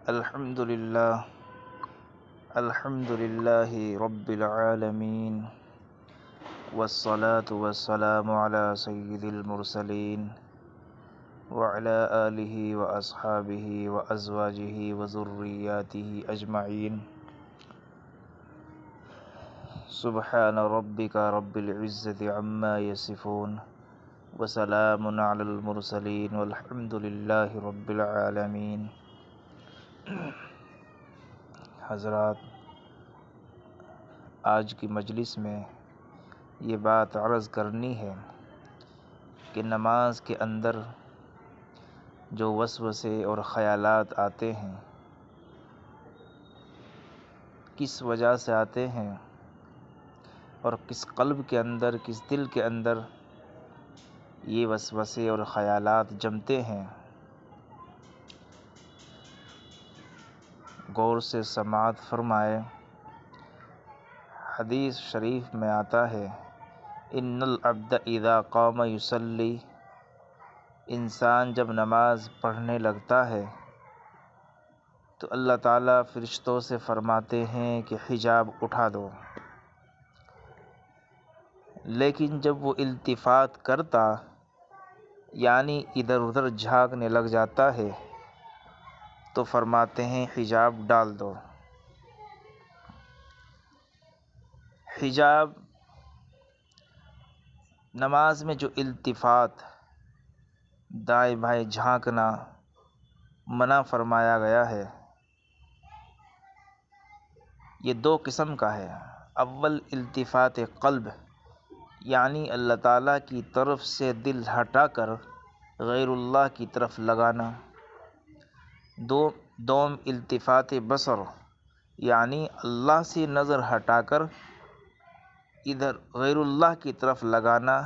الحمد للہ رب العالمین والصلاة والسلام علی سید المرسلین وعلی آلہ واصحابہ وازواجہ وذریاتہ اجمعین سبحان ربک رب العزۃ عما یصفون وسلام علی المرسلین والحمد للہ رب العالمین۔ حضرات، آج کی مجلس میں یہ بات عرض کرنی ہے کہ نماز کے اندر جو وسوسے اور خیالات آتے ہیں، کس وجہ سے آتے ہیں اور کس قلب کے اندر، کس دل کے اندر یہ وسوسے اور خیالات جمتے ہیں، غور سے سماعت فرمائے۔ حدیث شریف میں آتا ہے، ان العبد اذا قام یصلی، انسان جب نماز پڑھنے لگتا ہے تو اللہ تعالیٰ فرشتوں سے فرماتے ہیں کہ حجاب اٹھا دو، لیکن جب وہ التفات کرتا یعنی ادھر ادھر جھانکنے لگ جاتا ہے تو فرماتے ہیں حجاب ڈال دو۔ حجاب، نماز میں جو التفات، دائیں بائیں جھانکنا منع فرمایا گیا ہے، یہ دو قسم کا ہے۔ اول التفات قلب، یعنی اللہ تعالیٰ کی طرف سے دل ہٹا کر غیر اللہ کی طرف لگانا۔ دوم التفات بصر، یعنی اللہ سے نظر ہٹا کر ادھر غیر اللہ کی طرف لگانا،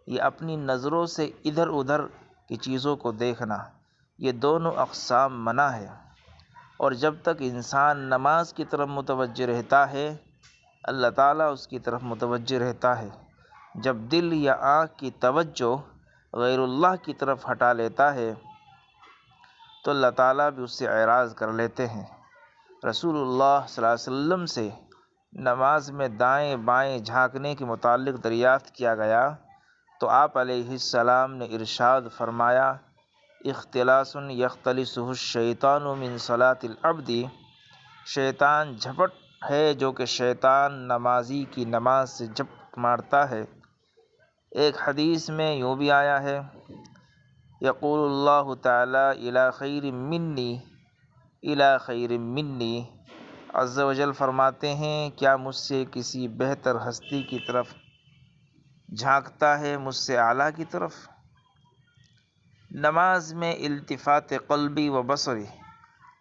یہ اپنی نظروں سے ادھر ادھر کی چیزوں کو دیکھنا۔ یہ دونوں اقسام منع ہے، اور جب تک انسان نماز کی طرف متوجہ رہتا ہے اللہ تعالیٰ اس کی طرف متوجہ رہتا ہے۔ جب دل یا آنکھ کی توجہ غیر اللہ کی طرف ہٹا لیتا ہے تو اللہ تعالیٰ بھی اس سے اعراض کر لیتے ہیں۔ رسول اللہ صلی اللہ علیہ وسلم سے نماز میں دائیں بائیں جھانکنے کے متعلق دریافت کیا گیا تو آپ علیہ السلام نے ارشاد فرمایا، اختلاس یختلسہ الشیطان من صلاۃ العبد، شیطان جھپٹ ہے جو کہ شیطان نمازی کی نماز سے جھپٹ مارتا ہے۔ ایک حدیث میں یوں بھی آیا ہے، یقول اللہ تعالی الی خیر منی الی خیر منی، عز و جل فرماتے ہیں کیا مجھ سے کسی بہتر ہستی کی طرف جھانکتا ہے، مجھ سے اعلیٰ کی طرف۔ نماز میں التفات قلبی و بصری،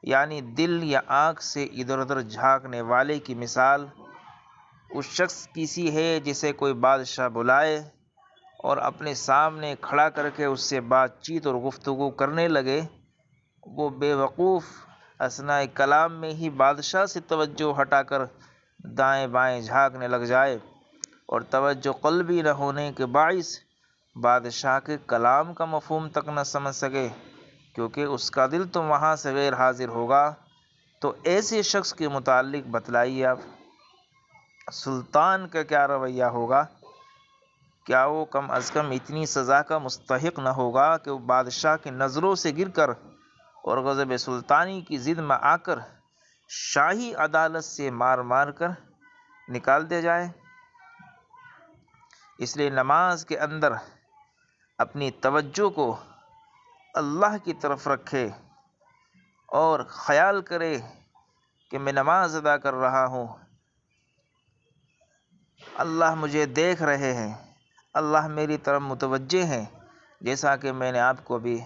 یعنی دل یا آنکھ سے ادھر ادھر جھانکنے والے کی مثال اس شخص کی سی ہے جسے کوئی بادشاہ بلائے اور اپنے سامنے کھڑا کر کے اس سے بات چیت اور گفتگو کرنے لگے۔ وہ بے وقوف اثناء کلام میں ہی بادشاہ سے توجہ ہٹا کر دائیں بائیں جھانکنے لگ جائے، اور توجہ قلبی نہ ہونے کے باعث بادشاہ کے کلام کا مفہوم تک نہ سمجھ سکے، کیونکہ اس کا دل تو وہاں سے غیر حاضر ہوگا۔ تو ایسے شخص کے متعلق بتلائیے آپ، سلطان کا کیا رویہ ہوگا؟ کیا وہ کم از کم اتنی سزا کا مستحق نہ ہوگا کہ وہ بادشاہ کی نظروں سے گر کر اور غضب سلطانی کی ضد میں آ کر شاہی عدالت سے مار مار کر نکال دیا جائے؟ اس لیے نماز کے اندر اپنی توجہ کو اللہ کی طرف رکھے اور خیال کرے کہ میں نماز ادا کر رہا ہوں، اللہ مجھے دیکھ رہے ہیں، اللہ میری طرف متوجہ ہیں۔ جیسا کہ میں نے آپ کو ابھی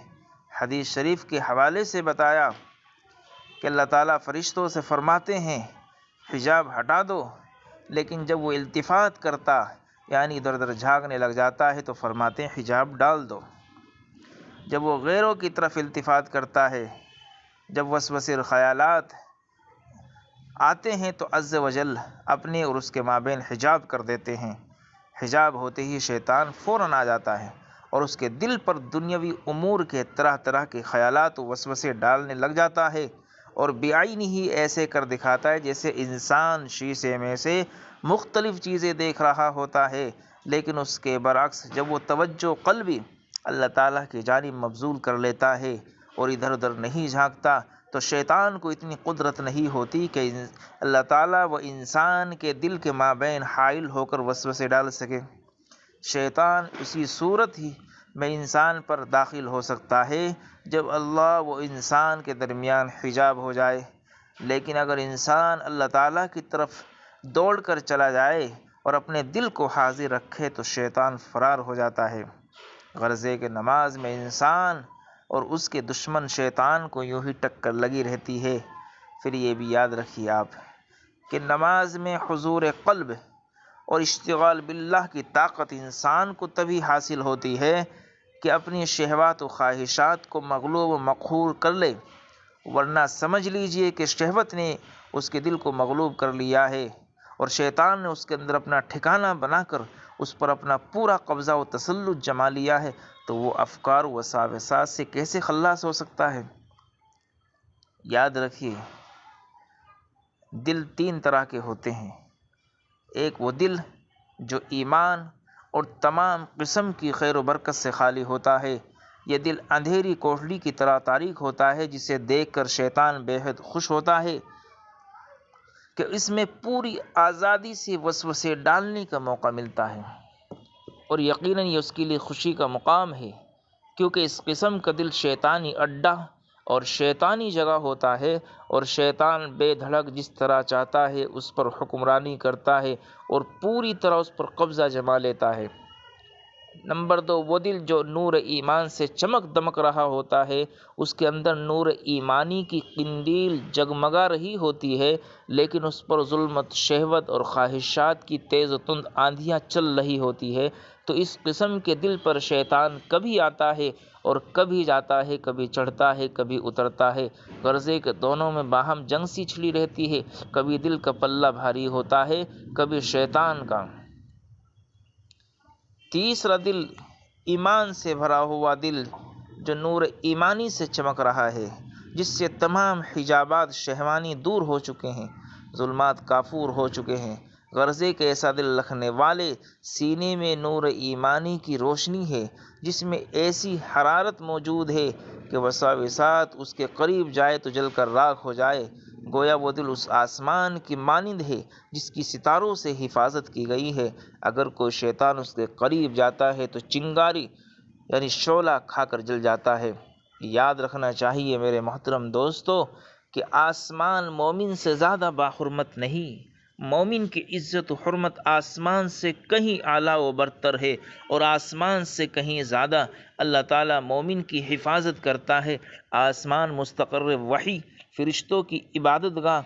حدیث شریف کے حوالے سے بتایا کہ اللہ تعالیٰ فرشتوں سے فرماتے ہیں حجاب ہٹا دو، لیکن جب وہ التفات کرتا یعنی ادھر ادھر جھانکنے لگ جاتا ہے تو فرماتے ہیں حجاب ڈال دو۔ جب وہ غیروں کی طرف التفات کرتا ہے، جب وسوسے اور خیالات آتے ہیں تو عز و جل اپنے اور اس کے مابین حجاب کر دیتے ہیں۔ حجاب ہوتے ہی شیطان فوراً آ جاتا ہے اور اس کے دل پر دنیاوی امور کے طرح طرح کے خیالات و وسوسے ڈالنے لگ جاتا ہے، اور بعینہ ہی ایسے کر دکھاتا ہے جیسے انسان شیشے میں سے مختلف چیزیں دیکھ رہا ہوتا ہے، لیکن اس کے برعکس جب وہ توجہ قلبی اللہ تعالیٰ کی جانب مبذول کر لیتا ہے اور ادھر ادھر نہیں جھانکتا، تو شیطان کو اتنی قدرت نہیں ہوتی کہ اللہ تعالیٰ و انسان کے دل کے مابین حائل ہو کر وسوسے ڈال سکے۔ شیطان اسی صورت ہی میں انسان پر داخل ہو سکتا ہے جب اللہ و انسان کے درمیان حجاب ہو جائے، لیکن اگر انسان اللہ تعالیٰ کی طرف دوڑ کر چلا جائے اور اپنے دل کو حاضر رکھے تو شیطان فرار ہو جاتا ہے۔ غرض ہے کہ نماز میں انسان اور اس کے دشمن شیطان کو یوں ہی ٹکر لگی رہتی ہے۔ پھر یہ بھی یاد رکھیے آپ کہ نماز میں حضور قلب اور اشتغال باللہ کی طاقت انسان کو تبھی حاصل ہوتی ہے کہ اپنی شہوات و خواہشات کو مغلوب و مقہور کر لے، ورنہ سمجھ لیجئے کہ شہوت نے اس کے دل کو مغلوب کر لیا ہے اور شیطان نے اس کے اندر اپنا ٹھکانہ بنا کر اس پر اپنا پورا قبضہ و تسلط جما لیا ہے، تو وہ افکار و وساوسات سے کیسے خلاص ہو سکتا ہے؟ یاد رکھیے دل تین طرح کے ہوتے ہیں۔ ایک وہ دل جو ایمان اور تمام قسم کی خیر و برکت سے خالی ہوتا ہے، یہ دل اندھیری کوٹڑی کی طرح تاریک ہوتا ہے، جسے دیکھ کر شیطان بے حد خوش ہوتا ہے کہ اس میں پوری آزادی سے وسوسے ڈالنے کا موقع ملتا ہے، اور یقیناً یہ اس کے لیے خوشی کا مقام ہے، کیونکہ اس قسم کا دل شیطانی اڈا اور شیطانی جگہ ہوتا ہے، اور شیطان بے دھڑک جس طرح چاہتا ہے اس پر حکمرانی کرتا ہے اور پوری طرح اس پر قبضہ جما لیتا ہے۔ نمبر دو، وہ دل جو نور ایمان سے چمک دمک رہا ہوتا ہے، اس کے اندر نور ایمانی کی قندیل جگمگا رہی ہوتی ہے، لیکن اس پر ظلمت، شہوت اور خواہشات کی تیز و تند آندھیاں چل رہی ہوتی ہے۔ تو اس قسم کے دل پر شیطان کبھی آتا ہے اور کبھی جاتا ہے، کبھی چڑھتا ہے کبھی اترتا ہے، غرض ہے کہ دونوں میں باہم جنگ سی چھڑی رہتی ہے، کبھی دل کا پلہ بھاری ہوتا ہے کبھی شیطان کا۔ تیسرا دل ایمان سے بھرا ہوا دل جو نور ایمانی سے چمک رہا ہے، جس سے تمام حجابات شہوانی دور ہو چکے ہیں، ظلمات کافور ہو چکے ہیں، غرض ہے کہ ایسا دل رکھنے والے سینے میں نور ایمانی کی روشنی ہے، جس میں ایسی حرارت موجود ہے کہ وساوسات اس کے قریب جائے تو جل کر راکھ ہو جائے۔ گویا وہ دل اس آسمان کی مانند ہے جس کی ستاروں سے حفاظت کی گئی ہے، اگر کوئی شیطان اس کے قریب جاتا ہے تو چنگاری یعنی شعلہ کھا کر جل جاتا ہے۔ یاد رکھنا چاہیے میرے محترم دوستو کہ آسمان مومن سے زیادہ باحرمت نہیں، مومن کی عزت و حرمت آسمان سے کہیں اعلیٰ و برتر ہے، اور آسمان سے کہیں زیادہ اللہ تعالیٰ مومن کی حفاظت کرتا ہے۔ آسمان مستقر وحی، فرشتوں کی عبادت گاہ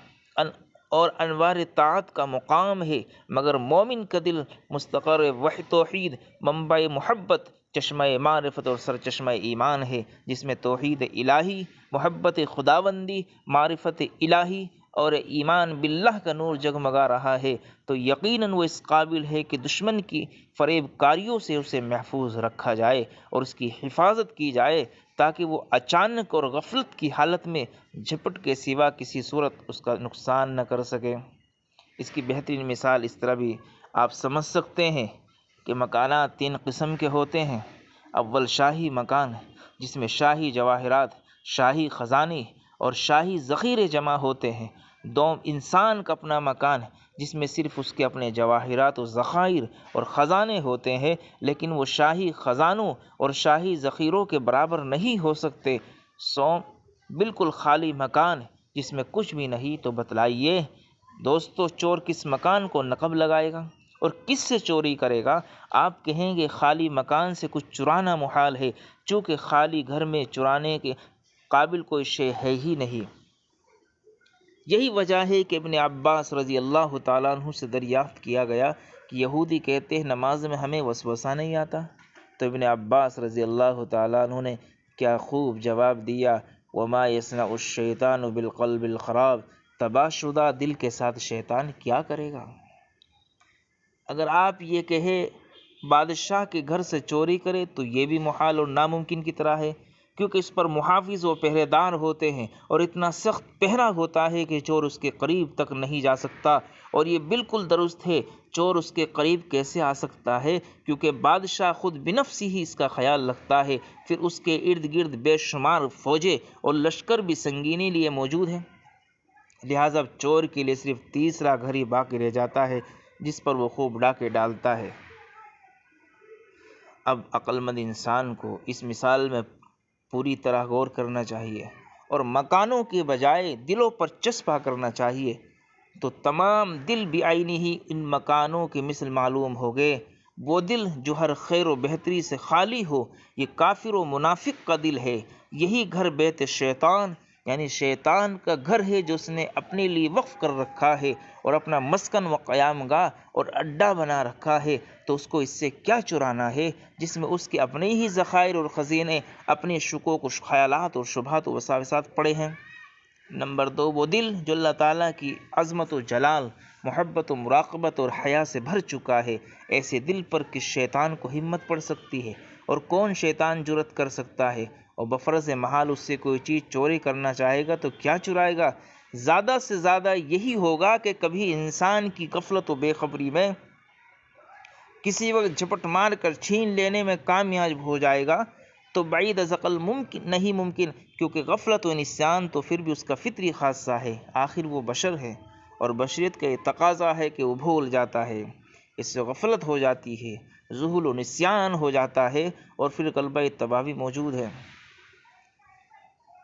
اور انوار طاعت کا مقام ہے، مگر مومن کا دل مستقر وحی توحید، منبع محبت، چشمہ معرفت اور سرچشمہ ایمان ہے، جس میں توحید الہی، محبت خداوندی، معرفت الہی اور ایمان باللہ کا نور جگمگا رہا ہے، تو یقیناً وہ اس قابل ہے کہ دشمن کی فریب کاریوں سے اسے محفوظ رکھا جائے اور اس کی حفاظت کی جائے، تاکہ وہ اچانک اور غفلت کی حالت میں جھپٹ کے سوا کسی صورت اس کا نقصان نہ کر سکے۔ اس کی بہترین مثال اس طرح بھی آپ سمجھ سکتے ہیں کہ مکانات تین قسم کے ہوتے ہیں۔ اول شاہی مکان، جس میں شاہی جواہرات، شاہی خزانے اور شاہی ذخیرے جمع ہوتے ہیں۔ دوم انسان کا اپنا مکان، جس میں صرف اس کے اپنے جواہرات و ذخائر اور خزانے ہوتے ہیں، لیکن وہ شاہی خزانوں اور شاہی ذخیروں کے برابر نہیں ہو سکتے۔ سوم بالکل خالی مکان جس میں کچھ بھی نہیں۔ تو بتلائیے دوستو، چور کس مکان کو نقب لگائے گا اور کس سے چوری کرے گا؟ آپ کہیں گے خالی مکان سے کچھ چرانا محال ہے، چونکہ خالی گھر میں چرانے کے قابل کوئی شے ہے ہی نہیں۔ یہی وجہ ہے کہ ابن عباس رضی اللہ تعالیٰ عنہ سے دریافت کیا گیا کہ یہودی کہتے ہیں نماز میں ہمیں وسوسہ نہیں آتا، تو ابن عباس رضی اللہ تعالیٰ عنہ نے کیا خوب جواب دیا، وما یصنع الشیطان بالقلب الخراب، تباہ شدہ دل کے ساتھ شیطان کیا کرے گا؟ اگر آپ یہ کہے بادشاہ کے گھر سے چوری کرے تو یہ بھی محال اور ناممکن کی طرح ہے، کیونکہ اس پر محافظ و پہرے دار ہوتے ہیں، اور اتنا سخت پہرا ہوتا ہے کہ چور اس کے قریب تک نہیں جا سکتا۔ اور یہ بالکل درست ہے، چور اس کے قریب کیسے آ سکتا ہے؟ کیونکہ بادشاہ خود بنفس ہی اس کا خیال رکھتا ہے، پھر اس کے ارد گرد بے شمار فوجیں اور لشکر بھی سنگینی لیے موجود ہیں۔ لہٰذا چور کے لیے صرف تیسرا گھر ہی باقی رہ جاتا ہے جس پر وہ خوب ڈاکے ڈالتا ہے۔ اب عقل مند انسان کو اس مثال میں پوری طرح غور کرنا چاہیے اور مکانوں کے بجائے دلوں پر چسپاں کرنا چاہیے، تو تمام دل بعینہ ہی ان مکانوں کی مثل معلوم ہو گئے۔ وہ دل جو ہر خیر و بہتری سے خالی ہو، یہ کافر و منافق کا دل ہے۔ یہی گھر بیت شیطان یعنی شیطان کا گھر ہے، جو اس نے اپنے لیے وقف کر رکھا ہے اور اپنا مسکن و قیام گاہ اور اڈا بنا رکھا ہے۔ تو اس کو اس سے کیا چرانا ہے جس میں اس کے اپنے ہی ذخائر اور خزینے، اپنے شکوک و خیالات اور شبہات و وساوسات پڑے ہیں۔ نمبر 2، وہ دل جو اللہ تعالیٰ کی عظمت و جلال، محبت و مراقبت اور حیا سے بھر چکا ہے۔ ایسے دل پر کس شیطان کو ہمت پڑ سکتی ہے، اور کون شیطان جرأت کر سکتا ہے؟ اور بفرض محال اس سے کوئی چیز چوری کرنا چاہے گا تو کیا چرائے گا؟ زیادہ سے زیادہ یہی ہوگا کہ کبھی انسان کی غفلت و بے خبری میں کسی وقت جھپٹ مار کر چھین لینے میں کامیاب ہو جائے گا، تو بعید از عقل نہیں ممکن، کیونکہ غفلت و نسیان تو پھر بھی اس کا فطری خاصہ ہے۔ آخر وہ بشر ہے، اور بشریت کا یہ تقاضا ہے کہ وہ بھول جاتا ہے، اس سے غفلت ہو جاتی ہے، ذہول و نسیان ہو جاتا ہے، اور پھر غلبہ تباہ بھی موجود ہے۔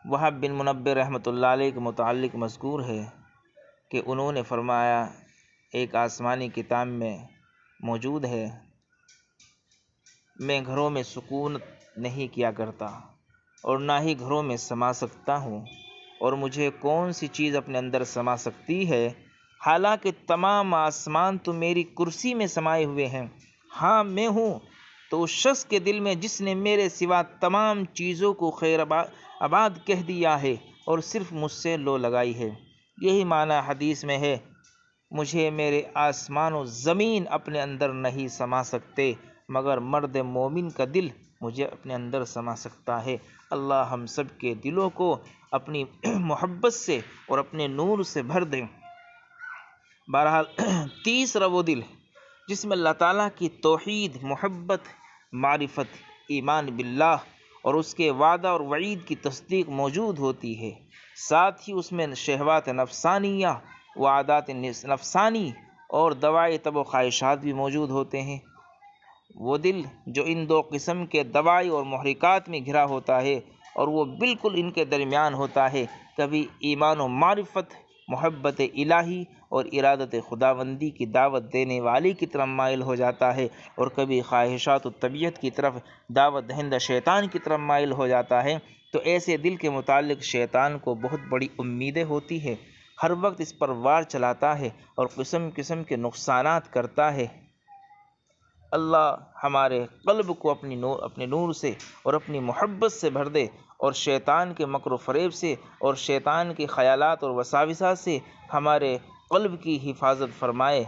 وہب بن منبہ رحمۃ اللہ علیہ کے متعلق مذکور ہے کہ انہوں نے فرمایا، ایک آسمانی کتاب میں موجود ہے، میں گھروں میں سکون نہیں کیا کرتا اور نہ ہی گھروں میں سما سکتا ہوں، اور مجھے کون سی چیز اپنے اندر سما سکتی ہے، حالانکہ تمام آسمان تو میری کرسی میں سمائے ہوئے ہیں۔ ہاں میں ہوں تو اس شخص کے دل میں جس نے میرے سوا تمام چیزوں کو خیر آباد کہہ دیا ہے اور صرف مجھ سے لو لگائی ہے۔ یہی معنی حدیث میں ہے، مجھے میرے آسمان و زمین اپنے اندر نہیں سما سکتے، مگر مرد مومن کا دل مجھے اپنے اندر سما سکتا ہے۔ اللہ ہم سب کے دلوں کو اپنی محبت سے اور اپنے نور سے بھر دیں۔ بہرحال تیسرا وہ دل جس میں اللہ تعالیٰ کی توحید، محبت، معرفت، ایمان باللہ اور اس کے وعدہ اور وعید کی تصدیق موجود ہوتی ہے، ساتھ ہی اس میں شہوات نفسانیہ و عادات نفسانی اور دوائی طب و خواہشات بھی موجود ہوتے ہیں۔ وہ دل جو ان دو قسم کے دوائی اور محرکات میں گھرا ہوتا ہے اور وہ بالکل ان کے درمیان ہوتا ہے، کبھی ایمان و معرفت، محبت الہی اور ارادت خداوندی کی دعوت دینے والی کی طرف مائل ہو جاتا ہے، اور کبھی خواہشات و طبیعت کی طرف دعوت دہندہ شیطان کی طرف مائل ہو جاتا ہے۔ تو ایسے دل کے متعلق شیطان کو بہت بڑی امیدیں ہوتی ہے، ہر وقت اس پر وار چلاتا ہے اور قسم قسم کے نقصانات کرتا ہے۔ اللہ ہمارے قلب کو اپنے نور سے اور اپنی محبت سے بھر دے، اور شیطان کے مکر و فریب سے اور شیطان کے خیالات اور وساوسات سے ہمارے قلب کی حفاظت فرمائے۔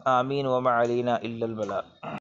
آمین۔ وما علینا الا البلاغ۔